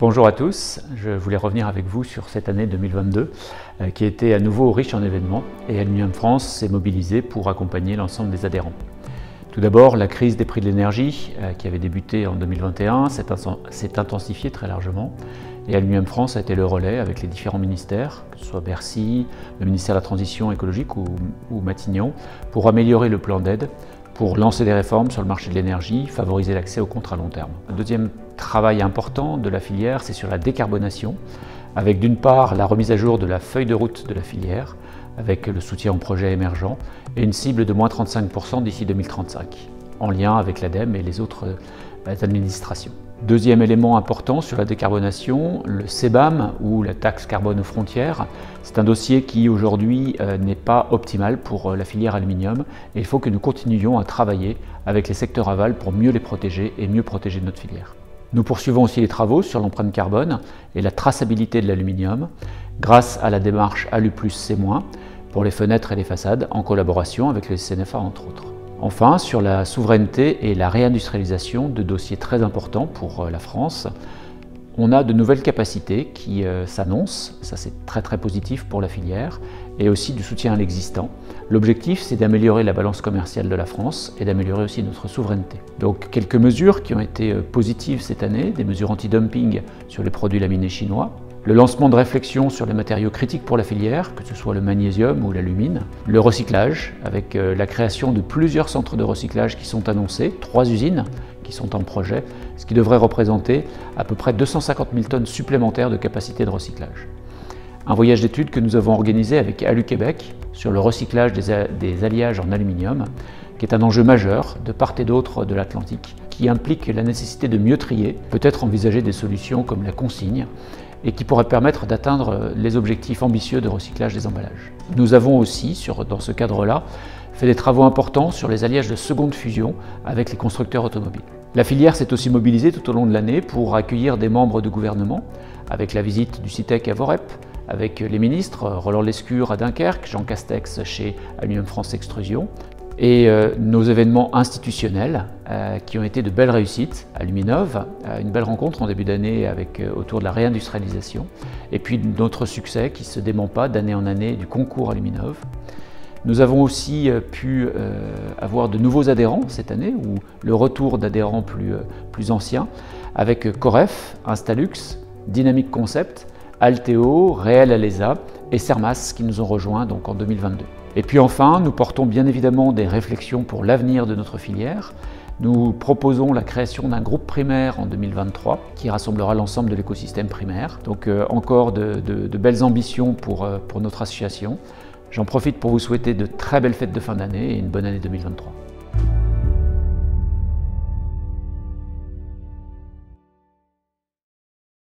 Bonjour à tous, je voulais revenir avec vous sur cette année 2022 qui a été à nouveau riche en événements et Aluminium France s'est mobilisé pour accompagner l'ensemble des adhérents. Tout d'abord, la crise des prix de l'énergie qui avait débuté en 2021 s'est intensifiée très largement et Aluminium France a été le relais avec les différents ministères, que ce soit Bercy, le ministère de la Transition écologique ou Matignon, pour améliorer le plan d'aide, pour lancer des réformes sur le marché de l'énergie, favoriser l'accès aux contrats long terme. Un deuxième travail important de la filière, c'est sur la décarbonation, avec d'une part la remise à jour de la feuille de route de la filière, avec le soutien aux projets émergents, et une cible de moins 35% d'ici 2035, en lien avec l'ADEME et les autres administrations. Deuxième élément important sur la décarbonation, le CBAM ou la taxe carbone aux frontières. C'est un dossier qui aujourd'hui n'est pas optimal pour la filière aluminium et il faut que nous continuions à travailler avec les secteurs aval pour mieux les protéger et mieux protéger notre filière. Nous poursuivons aussi les travaux sur l'empreinte carbone et la traçabilité de l'aluminium grâce à la démarche ALU+C- pour les fenêtres et les façades en collaboration avec le CNFA entre autres. Enfin, sur la souveraineté et la réindustrialisation de dossiers très importants pour la France, on a de nouvelles capacités qui s'annoncent, ça c'est très positif pour la filière, et aussi du soutien à l'existant. L'objectif c'est d'améliorer la balance commerciale de la France et d'améliorer aussi notre souveraineté. Donc quelques mesures qui ont été positives cette année, des mesures anti-dumping sur les produits laminés chinois, le lancement de réflexions sur les matériaux critiques pour la filière, que ce soit le magnésium ou l'alumine, le recyclage, avec la création de plusieurs centres de recyclage qui sont annoncés, 3 usines qui sont en projet, ce qui devrait représenter à peu près 250 000 tonnes supplémentaires de capacité de recyclage. Un voyage d'études que nous avons organisé avec Alu Québec sur le recyclage des alliages en aluminium, qui est un enjeu majeur de part et d'autre de l'Atlantique, qui implique la nécessité de mieux trier, peut-être envisager des solutions comme la consigne, et qui pourrait permettre d'atteindre les objectifs ambitieux de recyclage des emballages. Nous avons aussi, dans ce cadre-là, fait des travaux importants sur les alliages de seconde fusion avec les constructeurs automobiles. La filière s'est aussi mobilisée tout au long de l'année pour accueillir des membres de gouvernement, avec la visite du CITEC à Vorep, avec les ministres Roland Lescure à Dunkerque, Jean Castex chez Aluminium France Extrusion, et nos événements institutionnels qui ont été de belles réussites. Aluminov, une belle rencontre en début d'année autour de la réindustrialisation, et puis notre succès qui ne se dément pas d'année en année du concours Aluminov. Nous avons aussi pu avoir de nouveaux adhérents cette année, ou le retour d'adhérents plus anciens, avec Coref, Instalux, Dynamic Concept, Alteo, Réel Alesa et Cermas qui nous ont rejoints donc en 2022. Et puis enfin, nous portons bien évidemment des réflexions pour l'avenir de notre filière. Nous proposons la création d'un groupe primaire en 2023 qui rassemblera l'ensemble de l'écosystème primaire. Donc encore de belles ambitions pour notre association. J'en profite pour vous souhaiter de très belles fêtes de fin d'année et une bonne année 2023.